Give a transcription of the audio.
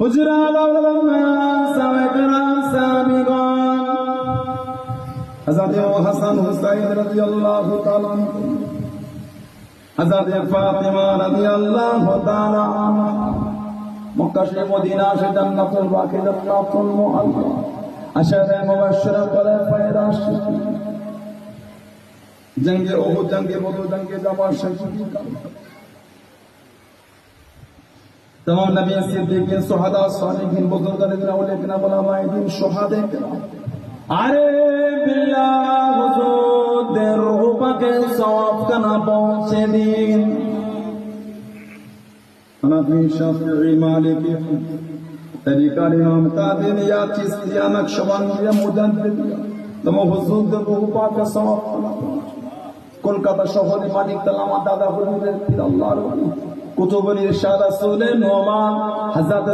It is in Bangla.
হুজুরাত আল্লামা সাওয়াকরাম সাবিগান হযরত হাসান হুসাইন রাদিয়াল্লাহু তাআলা আনহু হযরত ফাতিমা রাদিয়াল্লাহু তাআলা আনহা মক্কা শরীফ মদিনা সে জান্নাতুল বাকি জান্নাতুল মুআল্লা আশারে মুবাশশিরা করে ফায়রাশিদিন জঙ্গে ওহুদ জঙ্গে বদর জঙ্গে জামাল শহীদ तमाम नबी सिद्दीकीन सुहदा सालिहीन बुजुर्गान औलिया किराम उलमाए दीन शुहादे किराम अरे बिल्लाह हुजूर दे रूह पाके सवाब का ना पहुंचे दिन हनफी शाफिई मालिकी तरीका इमाम कादिरिया चिश्तिया नक्शबंदिया मुजद्दिदिया तमाम हुजूर दे रूह पाके सवाब का ना पहुंचे কলকাতা শহরে মালিক তালামা দাদা হুজুরের পীর আল্লাহর ওলি কুতুবুল ইরশাদ রাসূলের নোমান হযরত